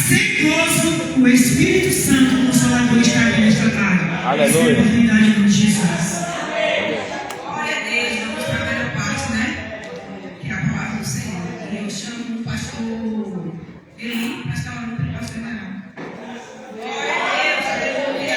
sem gozo, o Espírito Santo, o Consolador, está aqui nesta tarde. Aleluia. Essa é a oportunidade de Jesus. Glória a Deus, vamos para a primeira parte, né? Que é a palavra do Senhor. E eu chamo o pastor Eli, mas está lá no pastor Manuel. Glória a Deus, aleluia.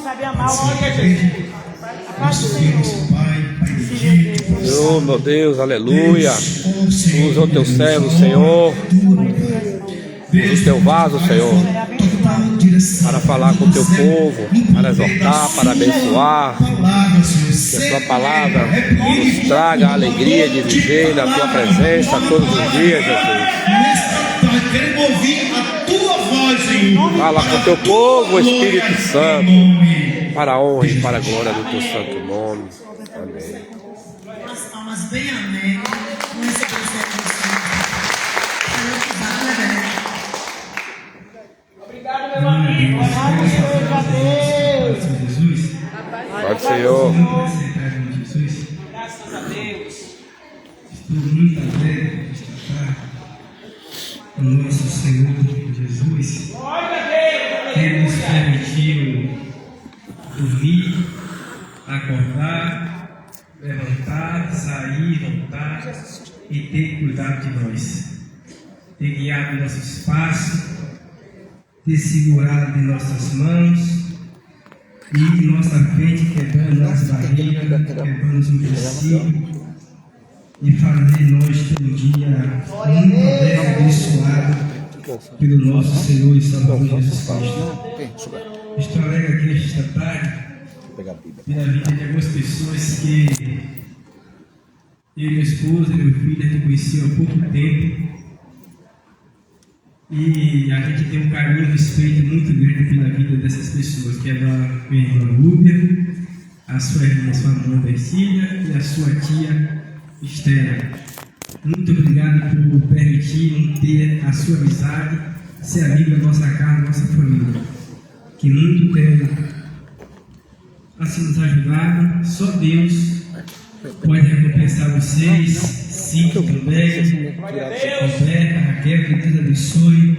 Sabe amar o homem de Jesus. A paz do Senhor. Oh, meu Deus, aleluia. Usa o teu servo, Senhor. Usa o teu vaso, Senhor, para falar com o teu povo, para exortar, para abençoar. Que a tua palavra nos traga a alegria de viver na tua presença todos os dias, Jesus. Queremos ouvir a tua voz, Senhor. Fala com o teu povo, Espírito Santo, para a honra e para a glória do teu santo nome. Amém. As palmas bem alegres. Vamos receber o servo do Senhor. Obrigado, meu amigo. Louvado seja Deus. Jesus. Pode, Senhor. Jesus. Graças a Deus. Estou muito alegre de estar com o nosso Senhor Jesus. Glória a Deus. Ele nos Aleluia. permitiu dormir, acordar, levantar, sair, voltar e ter cuidado de nós. Ter guiado nossos passos, ter segurado de nossas mãos e em nossa frente quebrando as barreiras, quebrando os empecilhos e fazer nós ter um dia muito alegre, abençoado pelo nosso Senhor e Salvador Jesus Cristo. Estou alegre aqui esta tarde pela vida de algumas pessoas que eu, minha esposa e meu filho a gente conheceu há pouco tempo e a gente tem um carinho e respeito muito grande pela vida dessas pessoas, que é a minha irmã Rúbia, a sua irmã, sua mãe Bercília e a sua tia Estela. Muito obrigado por permitir ter a sua amizade, ser amigo da nossa casa, da nossa família. Que muito tem assim nos ajudado. Só Deus pode recompensar vocês. Cinco também. Roberta, Raquel, que Deus abençoe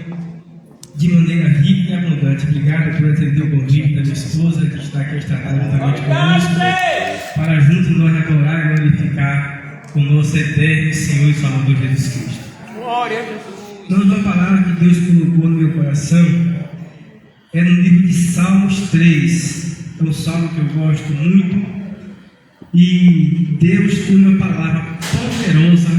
de maneira rica e abundante. Obrigado por atender o convite da minha esposa, que está aqui esta tarde juntamente conosco, para juntos nós adorar e glorificar o nosso eterno Senhor e Salvador Jesus Cristo. Glória a Jesus. Nós uma palavra que Deus colocou no meu coração é no livro de Salmos 3. É um salmo que eu gosto muito. E Deus tem uma palavra poderosa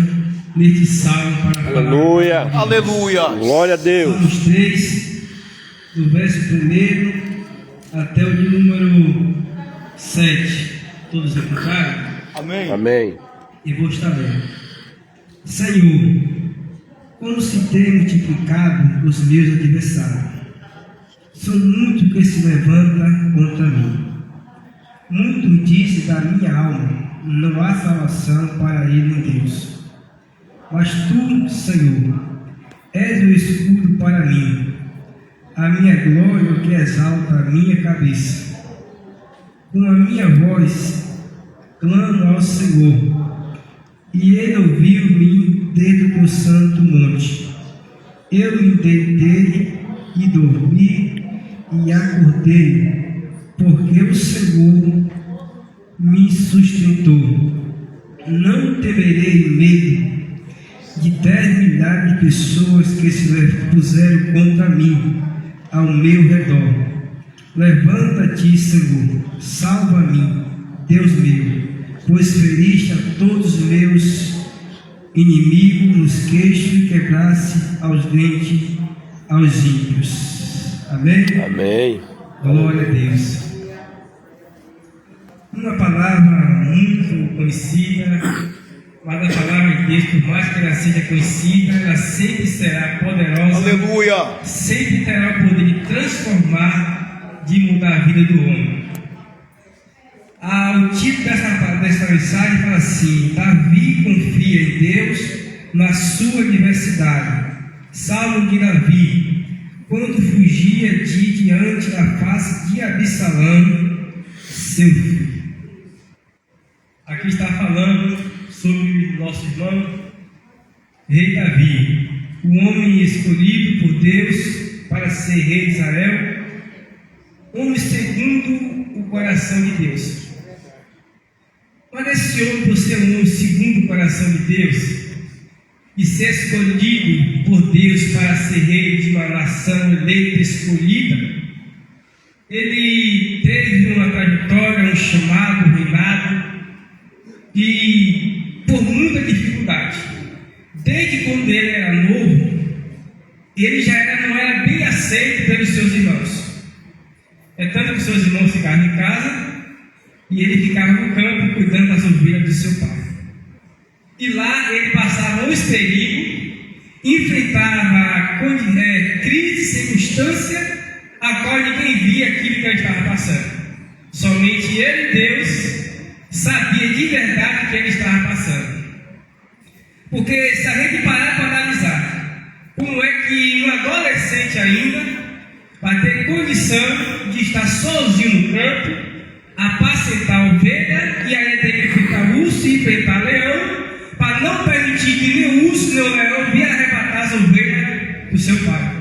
neste salmo para falar. Aleluia. Aleluia. Glória a Deus. Salmos 3, do verso 1 até o de número 7. Todos encontraram? Amém. Amém. E vou estar lendo. Senhor, como se tem multiplicado os meus adversários. São muitos que se levantam contra mim. Muito disse da minha alma, não há salvação para ele em Deus. Mas tu, Senhor, és o escudo para mim, a minha glória que exalta a minha cabeça. Com a minha voz clamo ao Senhor, e ele ouviu-me desde o santo monte. Eu me deitei e dormi e acordei, porque o Senhor me sustentou. Não temerei medo de 10 milhares de pessoas que se puseram contra mim ao meu redor. Levanta-te, Senhor, salva-me, Deus meu, pois feriste a todos os meus inimigos nos queixos e quebraste aos dentes aos ímpios. Amém? Amém. Glória a Deus. Uma palavra muito conhecida, mas a palavra de Deus, por mais que ela seja conhecida, ela sempre será poderosa. Aleluia. Sempre terá o poder de transformar, de mudar a vida do homem. O título dessa mensagem fala assim: Davi confia em Deus na sua adversidade, Salmo de Davi, quando fugia de diante da face de Absalão, seu filho. Aqui está falando sobre nosso irmão, rei Davi, o homem escolhido por Deus para ser rei de Israel, homem segundo o coração de Deus. Mas esse homem, por ser um homem segundo o coração de Deus, e ser escolhido por Deus para ser rei de uma nação eleita e escolhida, ele teve uma trajetória, um chamado, um reinado, e por muita dificuldade. Desde quando ele era novo, ele não era bem aceito pelos seus irmãos. É tanto que seus irmãos ficavam em casa e ele ficava no campo cuidando das ovelhas do seu pai. E lá ele passava os perigos, enfrentava crise, circunstância, a qual ninguém via aquilo que ele estava passando. Somente ele, Deus, sabia de verdade o que ele estava passando. Porque se a gente parar para analisar, como é que um adolescente ainda vai ter condição de estar sozinho no campo, apacentar ovelha, e aí tem que enfrentar urso e enfrentar leão, para não permitir que nem o urso nem o leão venha arrebatar as ovelhas do seu pai.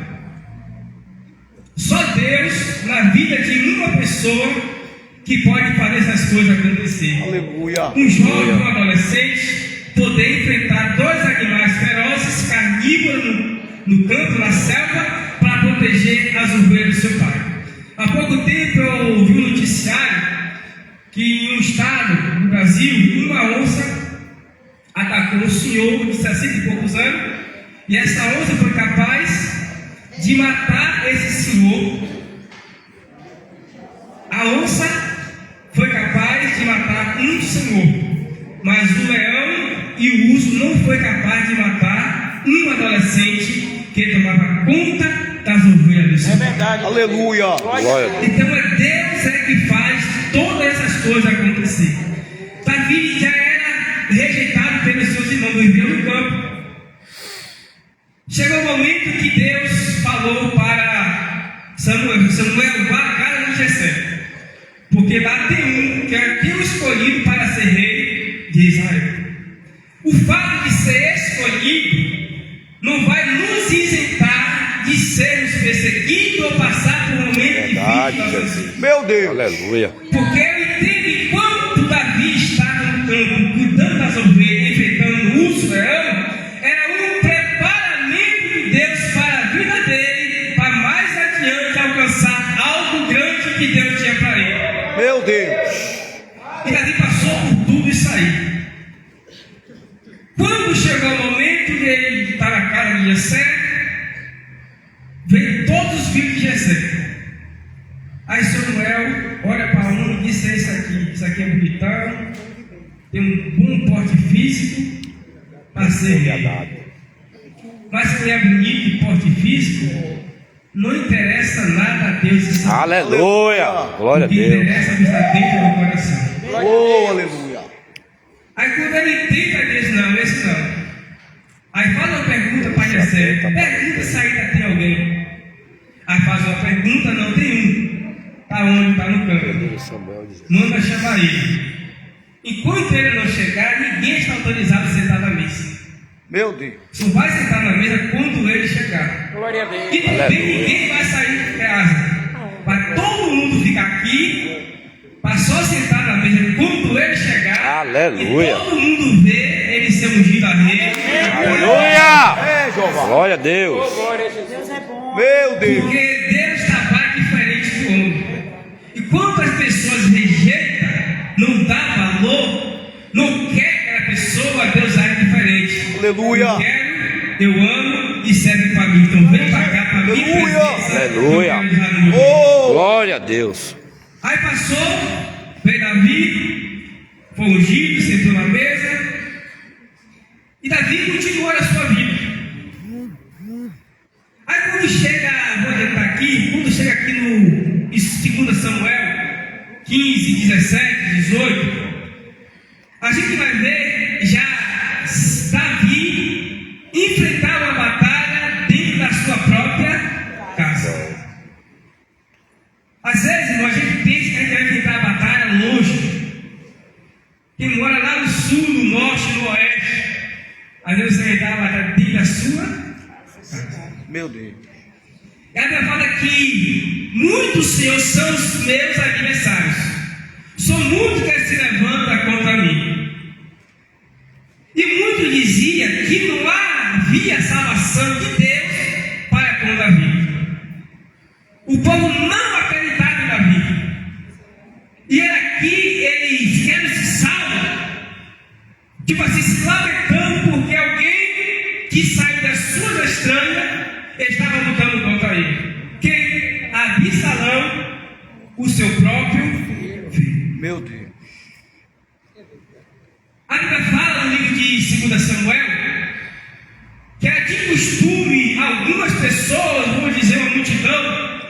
Só Deus, na vida de uma pessoa, que pode fazer essas coisas acontecer. Aleluia. Um jovem, um adolescente, poder enfrentar dois animais ferozes, carnívoros no campo, na selva, para proteger as ovelhas do seu pai. Há pouco tempo eu ouvi um noticiário que em um estado do Brasil, uma onça atacou um senhor de 60 e poucos anos, e essa onça foi capaz de matar esse senhor. A onça foi capaz de matar um senhor, mas o leão e o urso não foi capaz de matar um adolescente que tomava conta das ovelhas do seu É pai. verdade. Aleluia. Glória. Então é Deus que faz todas essas coisas acontecer. Davi já era rejeitado pelos seus irmãos, vivia no campo. Chegou o momento que Deus falou para Samuel, vá à casa de Jessé, porque lá tem um que é Deus escolhido para ser rei de Israel. O fato de ser escolhido não vai nos isentar de sermos perseguidos ou passar por um momento difícil da nossa vida. Meu Deus. Aleluia. Porque eu entendo que quando Davi estava no campo, cuidando das ovelhas, enfrentando o urso, leão, era um preparamento de Deus para a vida dele, para mais adiante alcançar algo grande que Deus tinha para ele. Meu Deus. E Davi passou por tudo isso aí. Quando chegou o momento de ele estar na casa de Jessé, veio todos os filhos de Jessé. Aí Samuel olha para um e disse: isso aqui é bonitão, tem um bom porte físico para ser rei. Mas se ele é bonito e porte físico, não interessa nada a Deus. Aleluia. Glória a O que Deus. interessa está dentro do coração. Oh, aleluia. Aí quando ele tenta, diz: não, esse não. Aí faz uma pergunta para Jessé: pergunta se ainda tem alguém. Aí faz uma pergunta: não tem um. Está onde? Está no campo. Manda chamar ele. Enquanto ele não chegar, ninguém está autorizado a sentar na mesa. Meu Deus. Só vai sentar na mesa quando ele chegar. Glória a Deus. E também ninguém vai sair de casa. Vai todo mundo ficar aqui para só sentar na mesa quando ele chegar. Aleluia. E todo mundo vê ele ser ungido a rei. Aleluia. É, Jeová. Glória a Deus. Glória a Jesus. Deus é bom. Meu Deus. Porque Deus trabalha diferente do homem. E quando as pessoas rejeitam, não dá valor, não quer aquela pessoa, Deus age diferente. Aleluia. Eu quero, eu amo e serve para mim. Então vem para cá, para minha Aleluia. presença. Aleluia. Eu quero usar no meu Oh. Glória a Deus. Aí passou, veio Davi, foi ungido, sentou na mesa, e Davi continuou a sua vida. Aí quando chega, vou adiantar aqui, quando chega aqui no 2 Samuel 15, 17, 18, a gente vai ver já Davi enfrentar uma batalha dentro Às vezes você está lá dentro da sua casa. Meu Deus. E a Bíblia fala que muitos, Senhor, são os meus adversários. São muitos que se levantam contra mim. E muitos diziam que não havia salvação de Deus para com Davi. O povo não acreditava em Davi. E era aqui, eles querem se salvar. Tipo assim, se lamentando porque alguém que saiu das suas estranhas estava lutando contra ele. Quem? Absalão, o seu próprio filho. Meu Deus. A Bíblia fala no livro de 2 Samuel que era de costume algumas pessoas, vamos dizer uma multidão,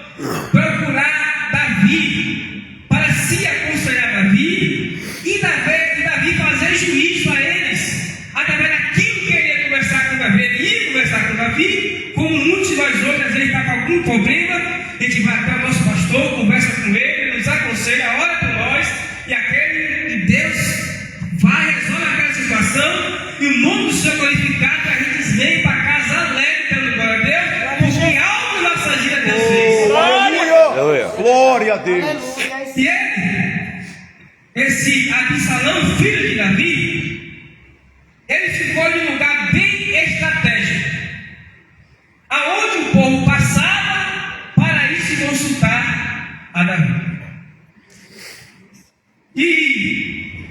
procurar Davi para se aconselhar Davi e Davi fazer juízo a eles através daquilo que ele ia conversar com Davi. Ele ia conversar com Davi, como muitos de nós hoje, às vezes está com algum problema, a gente vai até o nosso pastor, conversa com ele, nos aconselha, ora por nós, e aquele de Deus vai, resolve aquela situação, e o nome do Senhor glorificado, a gente vem para casa alegre, dando glória a Deus, porque algo na nossa vida Deus fez. Aleluia. Glória a Deus. E ele, esse Absalão, filho de Davi, ele ficou em um lugar bem estratégico, aonde o povo passava para ir se consultar a Davi. E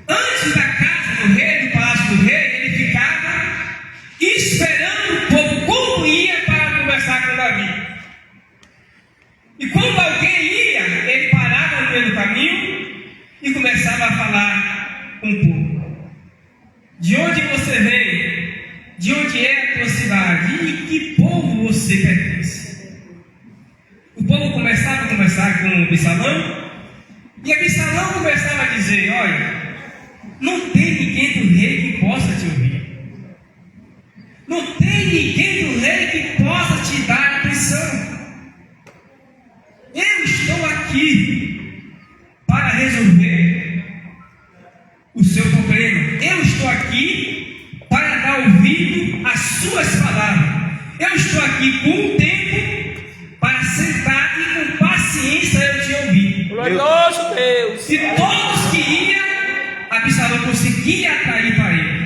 antes da casa do rei, do palácio do rei, ele ficava esperando o povo como ia para conversar com Davi. E quando alguém ia, ele parava no meio do caminho e começava a falar com o povo. De onde você veio? De onde é a tua cidade? E que povo você pertence? O povo começava a conversar com Absalão, e Absalão começava a dizer: olha, não tem ninguém do rei que possa te ouvir. Não tem ninguém do rei que possa te dar atenção. Eu estou aqui para resolver o seu problema. Eu estou aqui para dar ouvido às suas palavras. Eu estou aqui com um tempo para sentar e com paciência eu te ouvir. Glorioso Deus. E todos que iam, Absalão conseguia atrair para ele.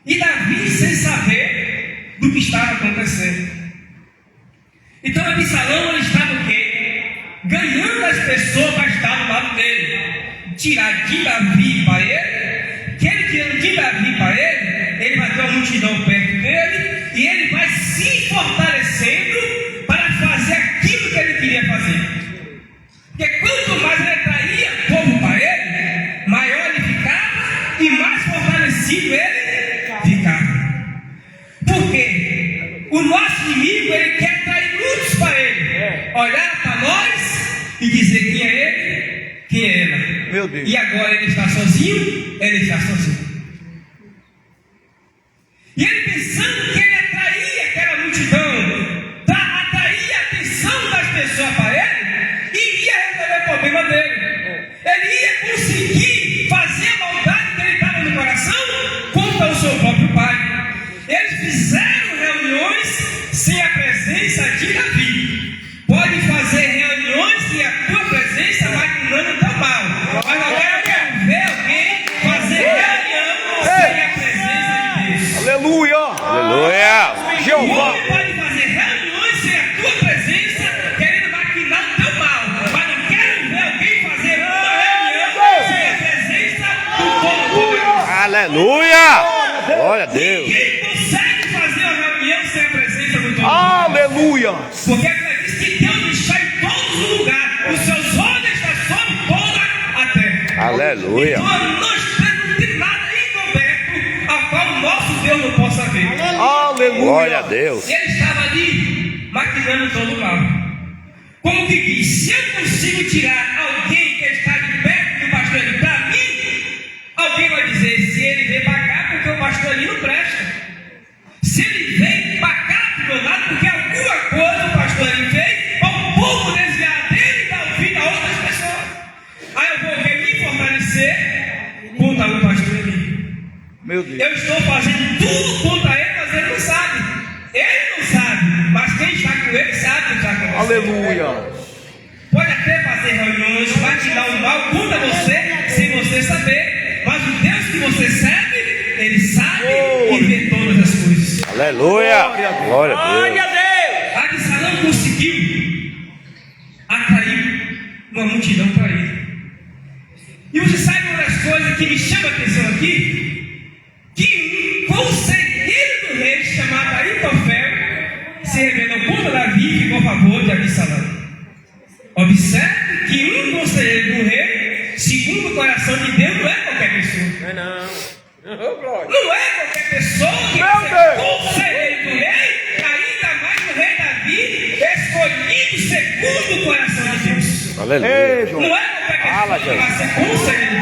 E Davi, sem saber do que estava acontecendo. Então Absalão, ele estava o quê? Ganhando as pessoas para estar do lado dele. Tirar de Davi para ele, que ele tirando de Davi para ele vai ter uma multidão perto dele, e ele vai se fortalecendo para fazer aquilo que ele queria fazer. Porque quanto mais ele atraía o povo para ele, maior ele ficava e mais fortalecido ele ficava. Por quê? O nosso inimigo, ele quer atrair muitos para ele, olhar para nós e dizer quem é ele, quem é ela. Meu Deus. E agora ele está sozinho, ele está sozinho. E ele pensando que ele atraía aquela multidão, atraía a atenção das pessoas para ele, iria resolver o problema dele. Ele ia conseguir fazer a maldade que ele estava no coração contra o seu próprio pai. Eles fizeram reuniões sem a presença de Davi. Pode fazer reuniões sem a tua presença, maquinando teu mal. Mas agora eu quero ver alguém fazer reunião sem a presença de Deus. Aleluia. Aleluia. O Jeová. homem pode fazer reuniões sem a tua presença, querendo maquinar o teu mal. Mas não quero ver alguém fazer uma reunião sem a presença do Todo-Poderoso. Aleluia. Glória a Deus. Ninguém consegue fazer uma reunião sem a presença do Todo-Poderoso. Aleluia. Porque a Bíblia diz que Deus está em todos os lugares. Os seus olhos estão sobre toda a terra. Aleluia. Então nós não tem nada encoberto ao qual o nosso Deus não possa ver. Aleluia. Glória a Deus. Ele estava ali maquinando todo o mal. Como que diz? Se eu consigo tirar alguém que está de perto do pastor ali para mim, alguém vai dizer: se ele veio para cá, porque o pastor ali não presta. Se ele veio para cá do meu lado, porque alguma coisa o pastor ali fez para o povo desviar dele e dar ouvido a outras pessoas. Aí eu vou me fortalecer contra o pastor ali. Meu Deus. Eu estou tudo contra ele, mas ele não sabe. Ele não sabe, mas quem está com ele sabe o que está acontecendo. Aleluia. Pode até fazer reuniões, vai te dar um mal contra você, sem você saber. Mas o Deus que você serve, ele sabe e vê todas as coisas. Aleluia. Glória a Deus. Absalão conseguiu atrair uma multidão para ele. E você sabe uma das coisas que me chama a atenção aqui? Que um conselheiro do rei chamado Aitofel se rebelou contra Davi e ficou a favor de Absalão. Observe que um conselheiro do rei, segundo o coração de Deus, não é qualquer pessoa. Não é qualquer pessoa que vai ser conselheiro do rei, ainda mais o rei Davi, escolhido segundo o coração de Deus. Aleluia. Não é qualquer pessoa que vai ser conselheiro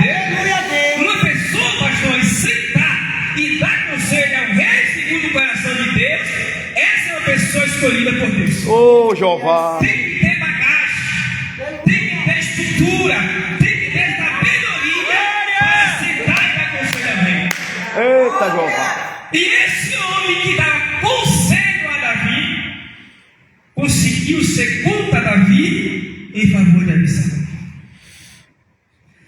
dele. Uma pessoa, pastor, e sentar e dar conselho ao rei segundo o coração de Deus, essa é uma pessoa escolhida por Deus. Ô, Jeová. Tem que ter bagagem, tem que ter estrutura, tem que ter sabedoria para sentar e dar conselho ao rei. Eita, Jeová. E esse homem que dava conselho a Davi, conseguiu ser contra Davi em favor de Absalão.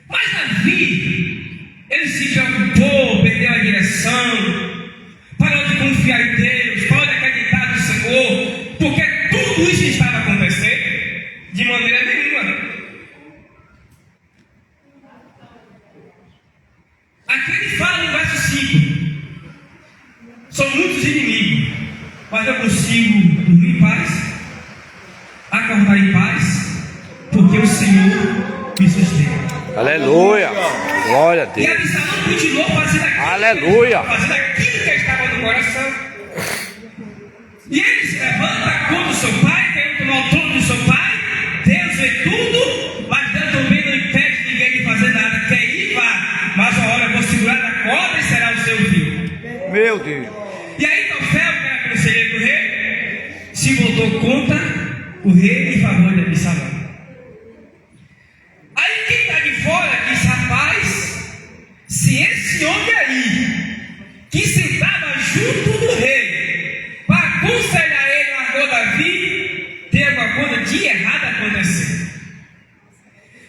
Mas Davi, ele se preocupou, perdeu a direção, parou de confiar em Deus, parou de acreditar no Senhor, porque tudo isso estava acontecendo de maneira nenhuma. Aqui ele fala no verso 5: são muitos inimigos, mas eu consigo dormir em paz, acordar em paz, porque o Senhor me sustenta. Aleluia. Glória a E Deus. Absalão continuou fazendo aquilo, Aleluia. que estava no coração. E ele se levanta contra o seu pai, querendo tomar o trono do seu pai. Deus vê tudo, mas Deus também não impede ninguém de fazer nada. Quer ir, vá, mas a hora eu vou segurar na corda e será o seu filho. Meu Deus. E aí Aitofel, que era conselheiro do rei, se voltou contra o rei em favor de Absalão. Aí quem está de fora diz: rapaz, se esse homem aí, que sentava junto do rei, para aconselhar ele, largou Davi, tem alguma coisa de errado acontecendo.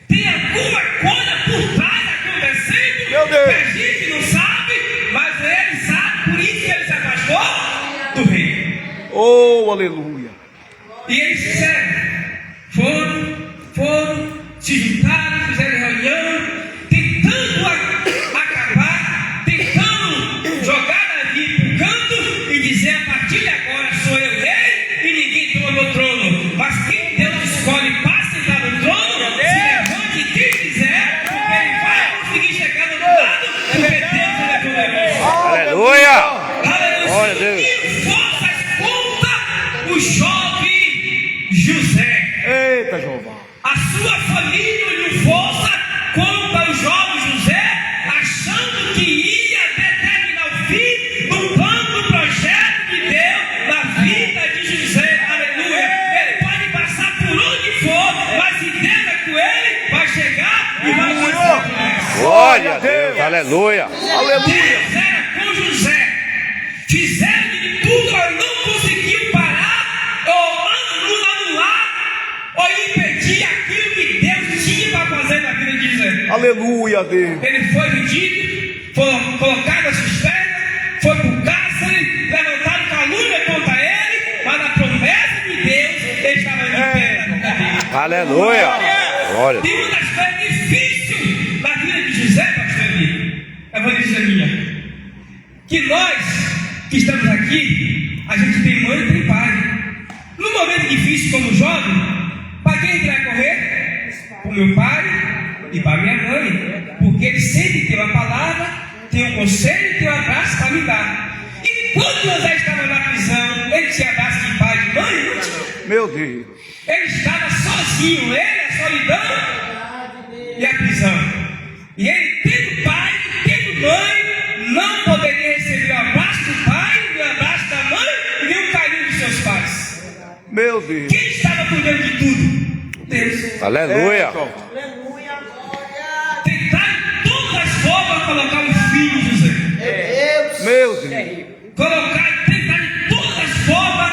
Tem alguma coisa por trás acontecendo, Meu Deus. que a gente não sabe, mas ele sabe, por isso que ele se afastou do rei. Oh, aleluia. E eles foram, se juntaram, fizeram reunião, tentando acabar, tentando jogar Davi pro canto e dizer: a partir de agora sou eu rei e ninguém toma meu trono. Mas quem Deus escolhe para sentar no trono, se levante quem quiser, porque ele vai conseguir chegar do outro lado, porque Deus é poderoso. Aleluia. Aleluia. Glória a Deus. E forças contra o jovem José. Eita, Jeová. A sua família uniu força contra o jovem José, achando que ia determinar o fim do plano, do projeto de Deus na vida de José. Aleluia. Ele pode passar por onde for, mas se Deus é com ele, vai chegar e vai alcançar a promessa. Glória a Deus. Aleluia. Deus era com José. Fizeram de tudo, mas não conseguiu parar ou anular ou impedir aquilo que Deus tinha para fazer na vida de José. Aleluia, Deus. Ele foi vendido, foi colocado na cisterna, foi para o cárcere, levantaram calúnia contra ele, mas a promessa de Deus ele estava de pé na cadeia. Aleluia. Glória a E Deus. uma das coisas difíceis na vida de José, pastor Eli, evangelista minha, que nós que estamos aqui, a gente tem mãe e tem pai. Num momento difícil como jovem, para quem ele vai correr? Para o meu pai e para minha mãe, porque ele sempre tem uma palavra, tem um conselho e tem um abraço para me dar. E quando José estava na prisão, ele tinha abraço de pai e de mãe? Não tinha. Meu Deus. Ele estava sozinho, ele, a solidão e a prisão. E ele, tendo pai, tendo mãe, não poderia receber o abraço do pai, o abraço da mãe e nem o carinho dos seus pais. Meu Deus. Quem estava cuidando de tudo? Deus. Aleluia. Tentaram de todas as formas colocar um filho em José. Meu Deus. colocar, tentar de todas as formas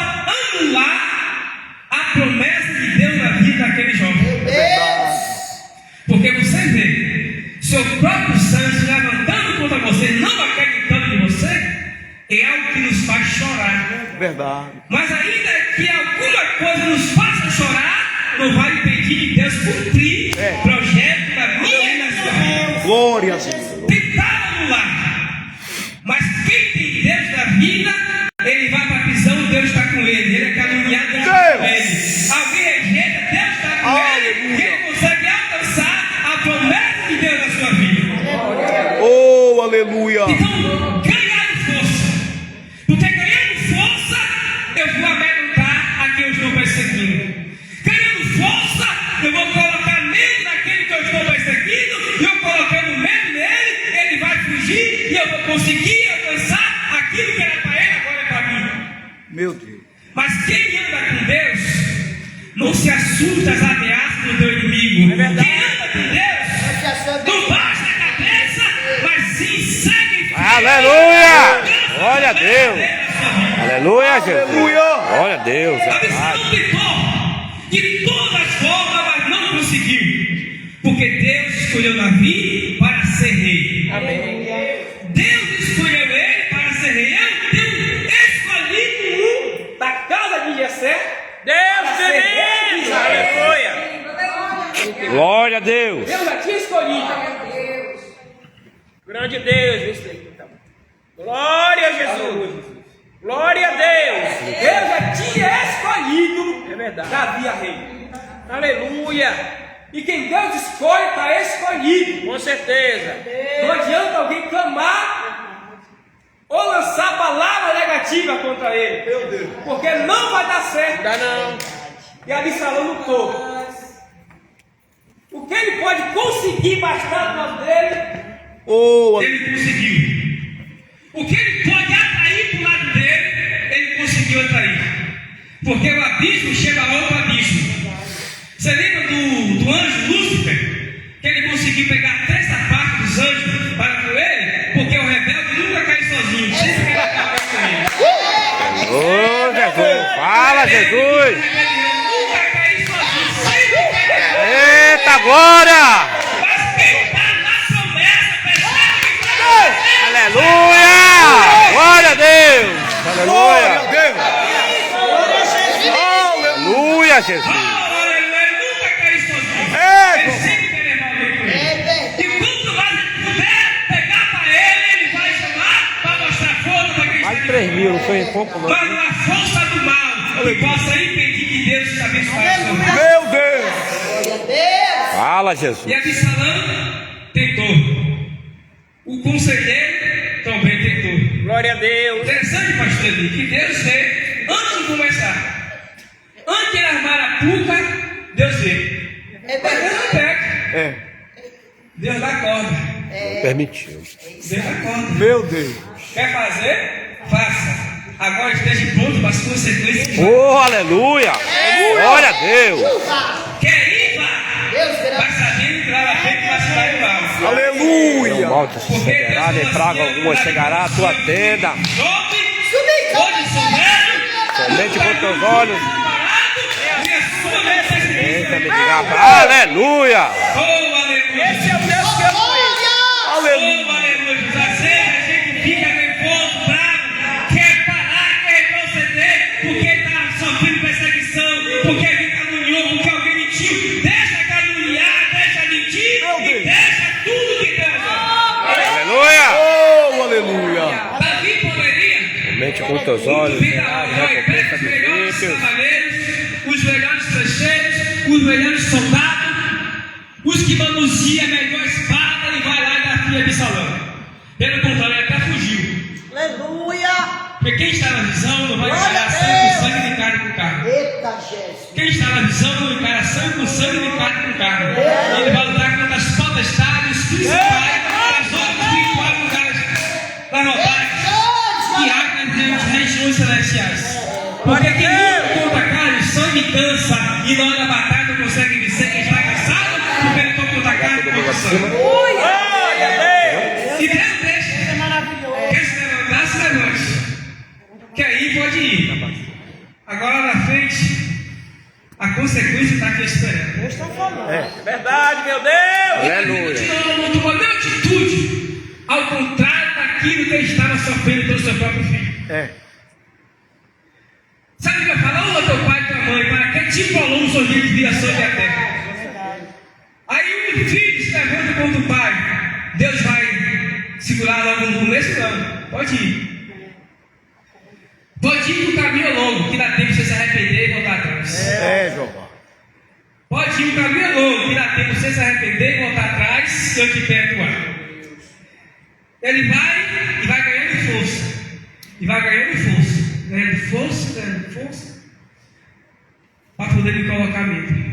anular a promessa de Deus na vida daquele jovem. Porque você vê seu próprio sangue se levantando contra você, não acreditando em você, é algo que nos faz chorar. Verdade. Mas ainda que alguma coisa nos faça chorar, não vai impedir de Deus cumprir o projeto da minha e da sua vida. Glória a Deus. Tentar anular. Mas quem tem Deus na vida, ele vai para a prisão, Deus está com ele. Ele é caminhado, Deus está com ele. Alguém rejeita, Deus está com ele. E ele consegue alcançar a promessa de Deus na sua vida. Oh, aleluia. Então, ganhar força. Porque ganhando força, eu vou amedrontar a quem eu estou perseguindo. Ganhando força, eu vou colocar medo naquele que eu estou perseguindo. E eu colocando medo nele, ele vai fugir. E eu vou conseguir alcançar aquilo que era para ele, agora é para mim. Meu Deus. Mas quem anda com Deus, não se assusta às ameaças do teu inimigo. Quem anda com Deus, não baixa a cabeça, mas sim segue em frente. Aleluia! Glória a Deus! Aleluia, Jesus! Aleluia. Glória a Deus! Absalão tentou de todas as formas, mas não conseguiu. Porque Deus escolheu Davi para ser rei. Amém. Deus escolheu ele para ser rei. Eu tenho escolhido um da casa de Jessé. Deus te bendiga. Aleluia. Glória a Deus! Deus já tinha escolhido. Grande Deus. Glória a Jesus. Glória a Deus. Deus já tinha escolhido Davi a rei. Aleluia. E quem Deus escolhe está escolhido. Com certeza. Não adianta alguém clamar ou lançar palavra negativa contra ele. Meu Deus. Porque não vai dar certo. Dá não. E Absalão lutou. O que ele pode conseguir bastar no lado dele, Oh, ele conseguiu. O que ele pode atrair para o lado dele, ele conseguiu atrair. Porque o abismo chega a outro abismo. Você lembra do anjo Lúcifer? Que ele conseguiu pegar 3 sapatos dos anjos para com ele? Porque o rebelde nunca cai sozinho, sempre quer acabar com ele. Ô, Jesus! Fala, Jesus! Nunca cai sozinho, sempre quer acabar. Eita, glória! Mas quem está na promessa, percebe que está. Aleluia! Glória a Deus! glória a Aleluia! Deus. Aleluia, Jesus! Ele nunca cai sozinho. É, Ele sempre quer levar alguém com ele. E quanto mais ele puder pegar para ele, ele vai chamar para mostrar força para quem está Mais de em 3 mil, não foi pouco não. Mas não há força do mal que possa impedir que Deus te abençoe a sua vida. Meu Deus. Fala, Jesus! E Absalão tentou. O conselheiro também tentou. glória a Deus. Interessante, pastor Eli, que Deus vê antes de começar. Antes de ele armar a puca, Deus vê. Mas Deus não pega. É. Deus dá corda. Permitiu. Deus dá corda. Meu Deus. Quer fazer? Faça. Agora esteja pronto para as consequências. Oh, aleluia! Glória a Deus! Quer ir? Vá. Vai sabendo que lá na frente vai se dar igual. Não Aleluia. volte, se chegará, nem praga alguma chegará à tua tenda. Pode subir. Somente com teus olhos. E a sua necessidade. Eita, me diga, aleluia! Oh, aleluia. Esse é o Deus que eu conheço. Oh, aleluia. Às vezes a gente fica nervoso, bravo, quer parar, quer retroceder, porque está sofrendo perseguição, porque alguém caluniou, porque alguém mentiu. Deixa caluniar, deixa mentir e deixa tudo que Deus ama. Aleluia! Oh, aleluia. Davi poderia Somente com teus olhos verás a recompensa os dos melhores ímpios. cavaleiros, os melhores flecheiros, os melhores soldados, os que manuseiam a melhor espada e vai lá e dá fim a Absalão. Pelo contrário, ele até fugiu. Aleluia! Porque quem está na visão não vai encarar sangue com sangue nem carne com carne. Eita, Jesus! Quem está na visão não encara sangue com sangue nem carne com carne. Ele vai lutar contra as potestades, os principais, as outras espirituais lugares da maldade que há nas regiões celestiais. Porque quem luta contra a carne, o sangue cansa e na hora da batalha não consegue vencer. Quem está cansado, porque ele lutou contra a carne e contra o sangue. E Deus deixa. Quer se levantar, se levante. ir, pode ir. Agora lá na frente, a consequência está aqui esperando. É verdade, meu Deus. Aleluia. Não tomou nenhuma atitude ao contrário daquilo que ele estava sofrendo pelo seu próprio filho. Sabe o que vai falar? Honra teu pai e tua mãe, para que te colou um sorriso de vida sobre a terra. Aí o filho se levanta contra o pai. Deus vai segurar logo no começo? Não. Pode ir. Pode ir que o caminho é longo, que dá tempo de você se arrepender e voltar atrás. João. Pode ir, o caminho é longo, que dá tempo de você se arrepender e voltar atrás, e eu te perdoar. Ele vai e vai ganhando força. E vai ganhando força. Ganhando força. Para poder me colocar medo.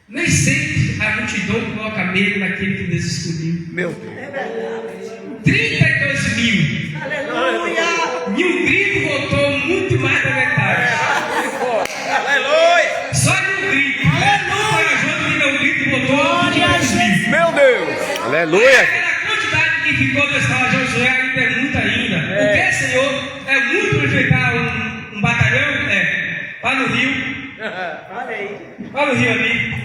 Nem sempre a multidão coloca medo naquele que Deus escolheu. Meu Deus. 32 mil. Aleluia. E o grito votou muito mais da metade. Aleluia. Só de um grito. Aleluia. Que meu grito votou muito mais mil. Meu Deus. Aleluia. A quantidade que ficou nessa sala de Josué ainda é muita ainda. Porque, Senhor, é muito para enfrentar um batalhão? Lá no Rio. Lá no Rio ali.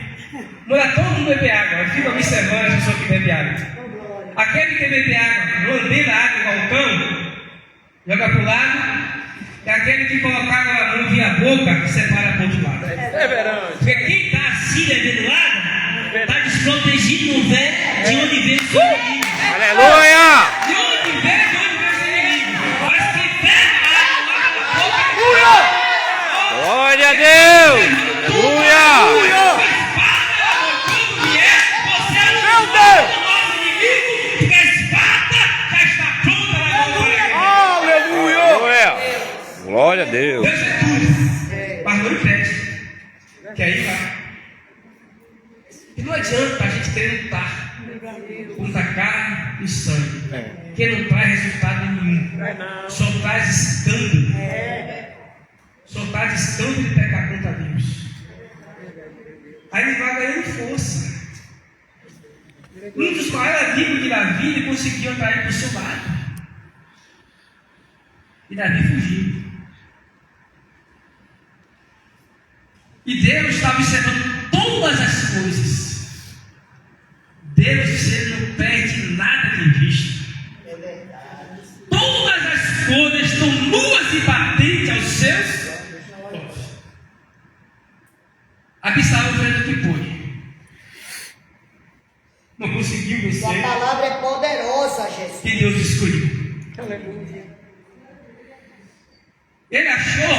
Manda todo mundo beber água. Eu fico observando as pessoas que bebem água. Aquele que bebe água, lamber a água igual o cão, joga para o lado. E aquele que coloca água na mão via a boca, separa para o outro lado. É verdade. Porque quem está assim bebendo água, está desprotegido no vé de onde vem o seu inimigo. Aleluia. De onde vem o seu inimigo. Mas quem bebe água, Glória a Deus. Aleluia. Glória a Deus. Deus é tudo. Mas não impede. Que aí vai. E não adianta a gente querer lutar contra a carne e sangue. Que não traz resultado nenhum. Só traz escândalo. Só traz escândalo de pecar contra Deus. Aí ele vai ganhando força. Um dos maiores amigos de Davi, ele conseguiu atrair para o seu lado. E Davi fugiu. E Deus está observando todas as coisas. Deus, ele não perde nada de vista. Todas as coisas estão nuas e patentes aos seus olhos. Aqui está o vendo que pôde. Não conseguiu E a vencer. palavra é poderosa, Jesus. Que Deus escolheu. Ele achou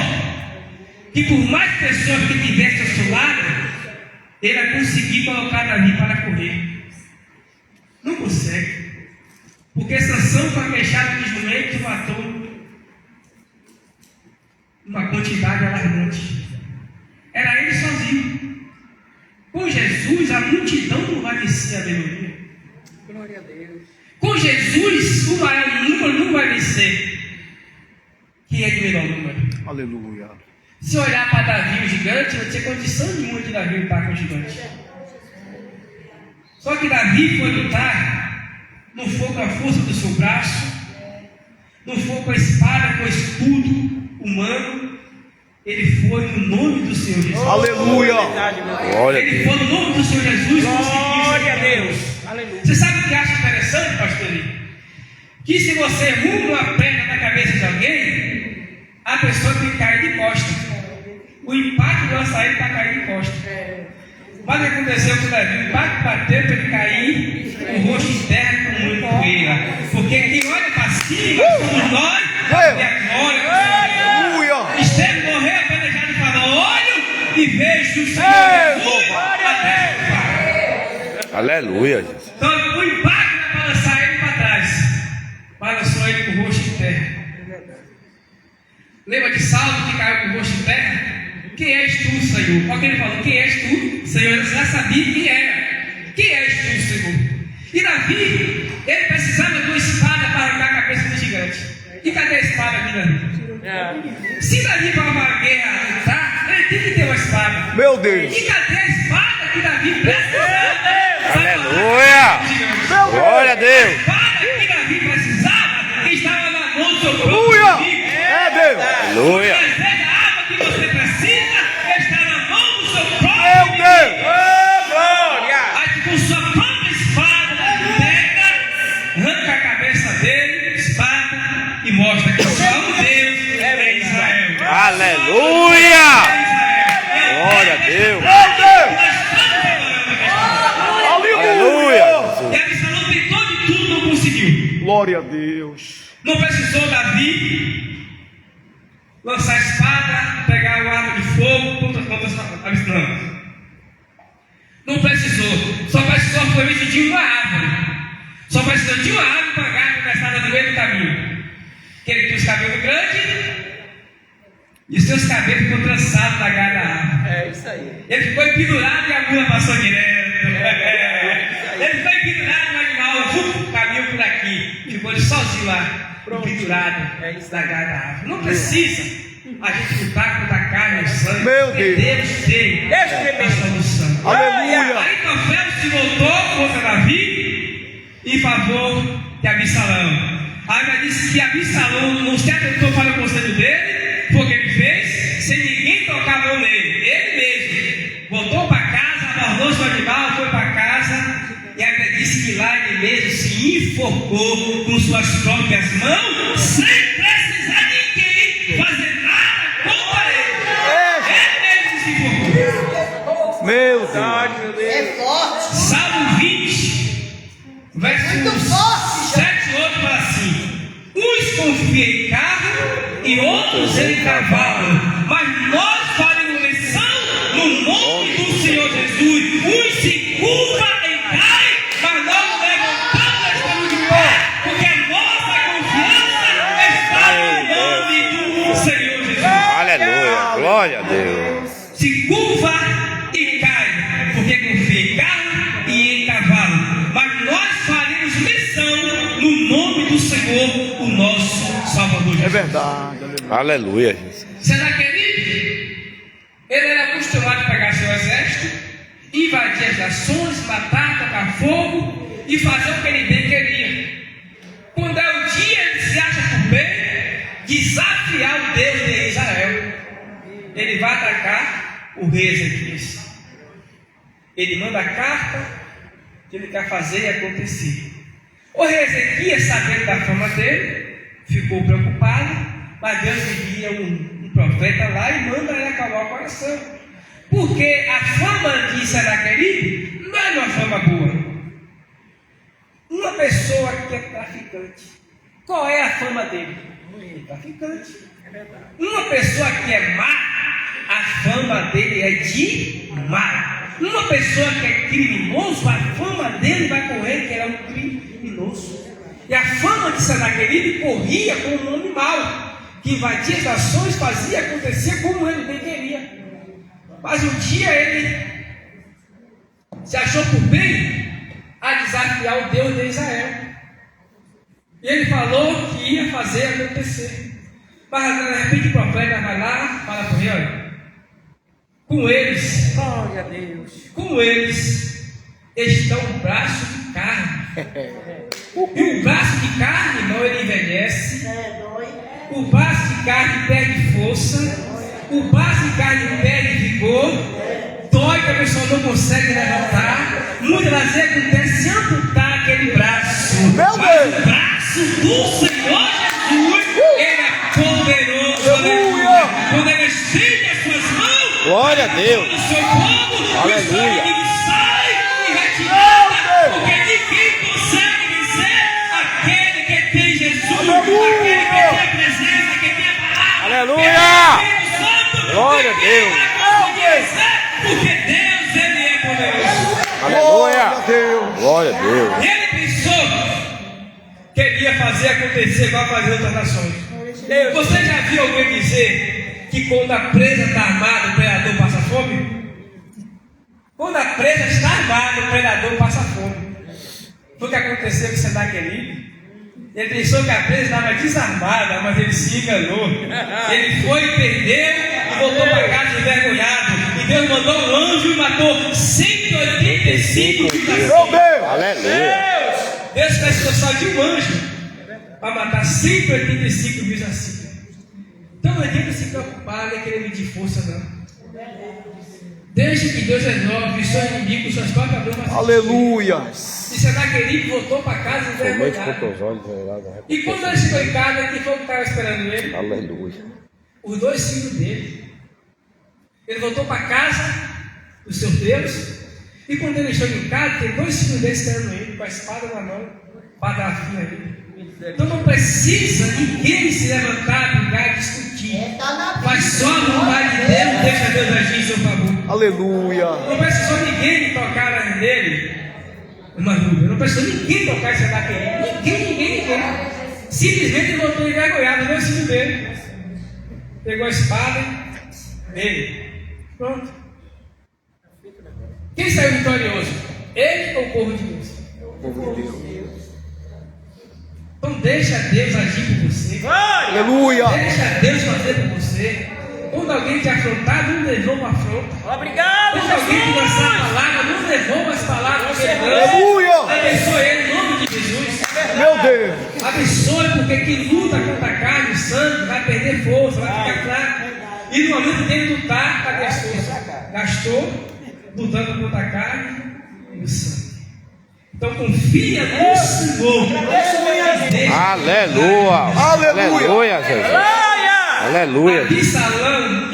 que por mais pessoas que tivesse ao seu lado, ele ia conseguir colocar Davi para correr. Não consegue. Porque Sansão, com a queixada de jumento, matou uma quantidade alarmante. Era ele sozinho. Com Jesus, a multidão não vai vencer, aleluia. Glória a Deus. Com Jesus, o maior número não vai vencer. Quem é de menor número? Aleluia. Se olhar para Davi, o gigante, não tinha condição nenhuma de Davi lutar com o gigante. Só que Davi foi lutar, não foi com a força do seu braço, não foi com a espada, com o escudo humano, ele foi no nome do Senhor Jesus. Aleluia. Glória a Ele Deus. foi no nome do Senhor Jesus. Glória a conseguiu. Deus. Aleluia. Você sabe o que acha interessante, pastor Eli? Que se você arruma uma pedra na cabeça de alguém, a pessoa tem que cair de costas. O impacto do açaí para cair de costas. Mas o que aconteceu com o Davi? O impacto bateu para ele cair com o rosto em terra com muita poeira. Porque quem olha para cima somos nós e a glória. Aleluia. Esteve morreu apedrejado e falou: olho e vejo o Senhor Jesus. Aleluia, Jesus. Então o impacto é balançar ele para trás. Balançou ele com o rosto em terra. Lembra de Saulo que caiu com o rosto em terra? Quem és tu, Senhor? Olha o que ele falou: quem és tu, Senhor? Ele já sabia quem era. Quem és tu, Senhor? E Davi, ele precisava de uma espada para arrancar a cabeça do gigante. E cadê a espada aqui, Davi? Se Davi para uma guerra lutar, ele tem que ter uma espada. Meu Deus. E cadê a espada que Davi precisava? Aleluia. Glória a Deus. A espada que Davi precisava estava na mão do seu Aleluia. próprio inimigo. É Aleluia. Às vezes a água que você precisa está na mão do seu Meu próprio Deus! Ô, glória! Aí com sua própria espada da biblioteca, arranca a cabeça dele, espada, e mostra que só um Deus é Israel. Aleluia. Glória a Deus. Aleluia. E Absalão tentou de tudo, não conseguiu. Glória a Deus. Não precisou Davi lançar a espada, pegar o arma de fogo contra Absalão. Não precisou. Só precisou foi de uma árvore. Só precisou de uma árvore para a atravessada no meio do caminho. Que ele tinha os cabelos grandes e os seus cabelos ficou trançados na galha da árvore. É isso aí. Ele ficou empedurado e a mula passou direto. Ele ficou empedurado no animal, o caminho por aqui. Ficou ele sozinho lá, empedurado na galha da árvore. Não precisa a gente lutar contra a carne e o sangue. Meu Deus. Deus tem a solução. Aleluia. Aí Café se voltou contra Davi em favor de Absalão. Aí ela disse que Absalão não se atentou para o conselho dele, porque ele fez sem ninguém tocar a mão nele. Ele mesmo voltou para casa, abordou seu animal, foi para casa. E ela disse que lá ele mesmo se enforcou com suas próprias mãos, sem precisar de ninguém fazer nada contra ele. Ele mesmo se enforcou. Meu Deus. É forte. Salmo 20, verso Muito forte, 7 e 8 fala assim: uns confiam em carro e outros em cavalo, mas nós faremos lição no nome do Senhor Jesus. Uns se curvam e caem, mas nós levantamos, estamos de pé, porque a nossa confiança está no nome do Senhor Jesus. Aleluia. Glória a Deus. Se curva e cai, porque confia em carro e em cavalo. Mas nós faremos lição no nome do Senhor, o nosso Salvador É Jesus. verdade. Aleluia, Jesus. Senaqueribe, ele era acostumado a pegar seu exército, invadir as nações, matar, tocar fogo e fazer o que ele bem queria. Quando é o dia, ele se acha por bem desafiar o Deus de Israel. Ele vai atacar o rei Ezequias. Ele manda a carta que ele quer fazer acontecer. O rei Ezequias, sabendo da fama dele, ficou preocupado, mas Deus envia um profeta lá e manda ele acalmar o coração. Porque a fama de Senaqueribe não é uma fama boa. Uma pessoa que é traficante, qual é a fama dele? Traficante. Uma pessoa que é má, a fama dele é de mal. Uma pessoa que é criminoso, a fama dele vai correr que ele é um criminoso. E a fama de Senaqueribe corria com um nome mau, que invadia as nações, fazia acontecer como ele bem queria. Mas um dia ele se achou por bem a desafiar o Deus de Israel. E ele falou que ia fazer acontecer. Mas de repente o profeta vai lá, fala para ele: olha, com eles, Glória a Deus. com eles está um braço de carne. E o braço de carne, irmão, ele envelhece. O braço de carne perde força. O braço de carne perde vigor. Dói que a pessoa não consegue levantar. Muitas das vezes acontece amputar aquele braço. Meu Mas Deus! o braço do Senhor Jesus, ele é poderoso. Aleluia! Quando ele estende as suas mãos, Glória a Deus. o seu povo, Aleluia. o sangue sai e retirada, porque ninguém consegue vencer aquele que tem Jesus, Aleluia. aquele que tem a presença, que tem a palavra. Aleluia. Glória a Deus. Porque Deus, ele é poderoso. Aleluia. Glória a Deus. Ele pensou que ele ia fazer acontecer igual fazer outras nações. Você já viu alguém dizer que quando a presa está armada, o predador passa fome? Quando a presa está armada, o predador passa fome. Foi o que aconteceu com Senaqueribe. Ele pensou que a presa estava desarmada, mas ele se enganou. Ele foi e perdeu e voltou para casa envergonhado. E Deus mandou um anjo e matou 185 Meu vidas. Deus! Aleluia. Deus precisou só de um anjo para matar 185 mil assim. Então não adianta se preocupar, nem querer medir força, não. Desde que Deus resolve os seus inimigos, suas próprias brumas. Aleluia. E Senaqueribe voltou para casa Somente com envergonhado. teus olhos verás a E quando ele chegou em casa, quem foi que estava esperando ele? Aleluia. Os dois filhos dele. Ele voltou para casa do seu Deus. E quando ele chegou em casa, tem dois filhos dele esperando ele, com a espada na mão, para dar fim a ele. Então não precisa ninguém se levantar, brigar, discutir. Mas só a vontade de Deus deixa Deus agir em seu favor. Aleluia. Não precisou ninguém tocar nele. Uma dúvida. Não precisou ninguém tocar esse Senaqueribe. Ninguém. Simplesmente ele voltou envergonhado, não é o filho dele. Pegou a espada dele. Pronto. Quem saiu vitorioso? Ele ou o povo de Deus? Povo de Deus. Então deixa Deus agir por você. Aleluia. Deixa Deus fazer por você. Quando alguém te afrontar, não levou uma afronta. Obrigado, Quando alguém te lançar a Jesus. palavra, não levou as palavras que ele Aleluia. abençoe ele em nome de Jesus. Meu Deus. Abençoe, porque quem luta contra a carne, o sangue, vai perder força, vai ficar fraco. E no momento dele lutar, cadê as forças? Gastou lutando contra a carne e o sangue. Então confia no Senhor. Aleluia. Aleluia, Jesus. Glória. Aleluia. Absalão,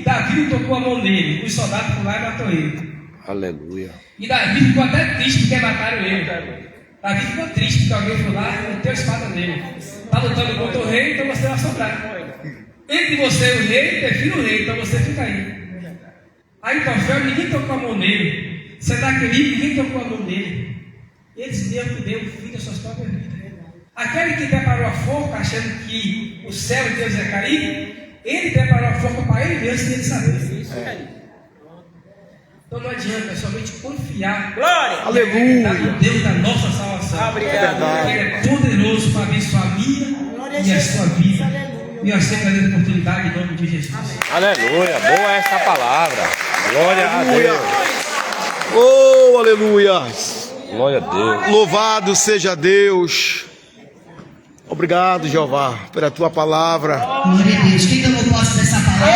Davi não tocou a mão nele. Os soldados foram lá e matou ele. Aleluia. E Davi ficou até triste porque mataram ele. Davi ficou triste porque alguém foi lá e meteu a espada nele. Está lutando contra o rei, então você vai sobrar. Entre você e o rei, prefiro o rei, então você fica aí. Aí Tofel, ninguém tocou a mão nele. Senaqueribe, ninguém tocou a mão nele. Eles mesmo deu o fim das suas próprias vidas. Aquele que preparou a forca achando que o céu de Deus ia cair, ele preparou a forca para ele mesmo sem ele saber. Então não adianta, é somente confiar. Glória. Aleluia. No Deus da nossa salvação. Obrigado. Ele é poderoso para abençoar a minha e a sua vida. E nós temos a oportunidade em nome de Jesus. Aleluia. Boa essa palavra. Glória a Aleluia. Deus. Oh, aleluia. Glória a Deus. Louvado seja Deus. Obrigado, Jeová, pela tua palavra. Glória a Deus. Quem tomou posse dessa palavra?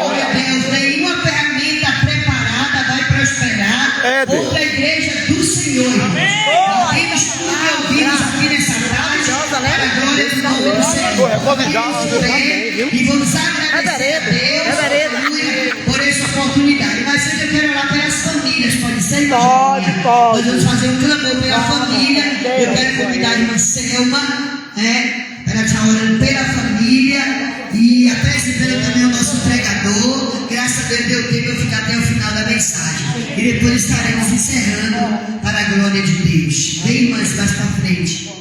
Glória a Deus. Nenhuma ferramenta preparada vai prosperar Éder. contra a igreja do Senhor. Ouvimos tudo que ouvimos aqui nessa tarde. Para a glória do nome do Senhor. Estou regocijado. Vamos crer e vamos agradecer a Deus, aleluia, por essa oportunidade. Mas hoje eu quero orar pelas famílias. Pode ser? Pode. Nós vamos fazer um clamor pela família. Eu quero convidar a irmã Selma, para estar orando pela família e apresentando também o nosso pregador. Graças a Deus deu tempo eu ficar até o final da mensagem. E depois estaremos encerrando para a glória de Deus. Vem, irmãs, mais para frente.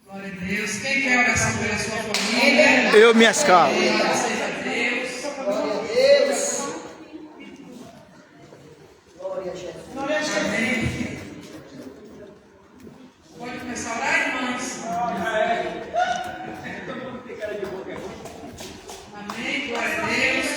Glória a Deus. Quem quer oração pela sua família? Eu me escalo. Louvado seja Deus. Amém. Pode começar a orar, irmãs? Amém. Glória a Deus.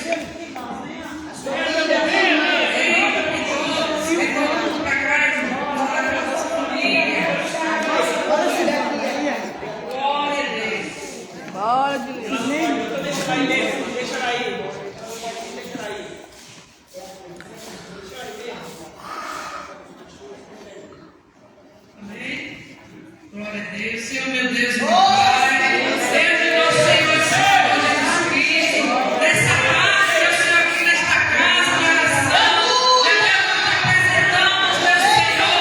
Glória a Deus, Senhor meu Deus, meu Pai, Deus de nosso Senhor Jesus Cristo, nessa tarde, meu Senhor, aqui nesta casa de oração, meu Deus, nós te apresentamos, meu Senhor,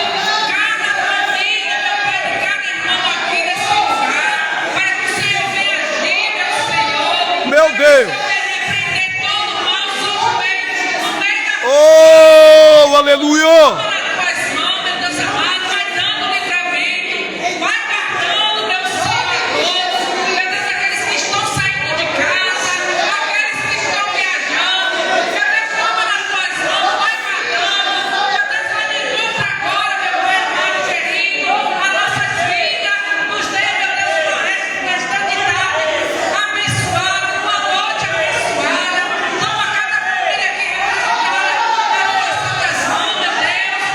cada família, meu Pai, de cada irmão aqui nesse lugar, para que o Senhor venha agir, meu Senhor. Meu Deus. Repreender todo o mal surgido no meio da Oh, aleluia. tuas mãos, meu Deus amado, vai dando livramento, vai guardando, meu Senhor, a todos, meu Deus, aqueles que estão saindo de casa, aqueles que estão viajando, meu Deus, toma nas tuas mãos, vai guardando, meu Deus, vai de encontro agora, meu Pai amado querido, a nossas vidas, nos dê, meu Deus, uma restante abençoada, uma noite abençoada, toma cada família aqui, das mãos, meu Deus.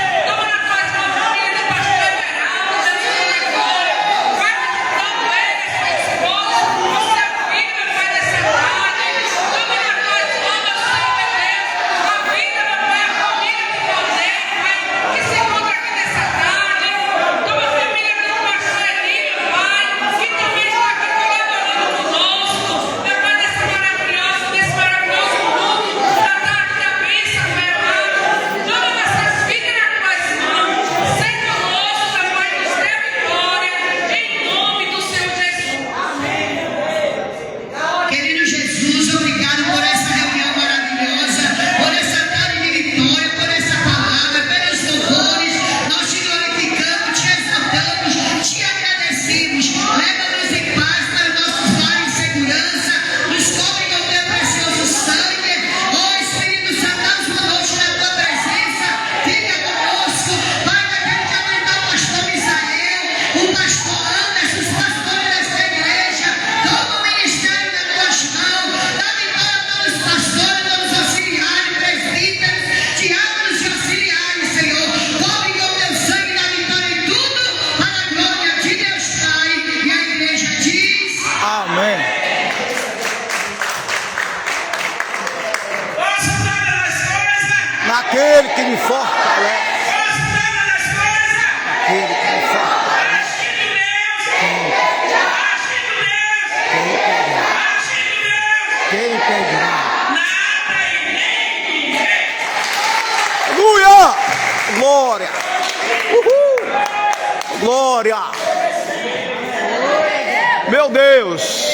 Aquele que me fortalece. Posso todas as coisas. Aquele que me fortalece. Agindo Deus. Agindo Deus. Agindo Deus. Quem impedirá? Nada e nem ninguém. Aleluia! Glória! Uhul! Glória! Meu Deus!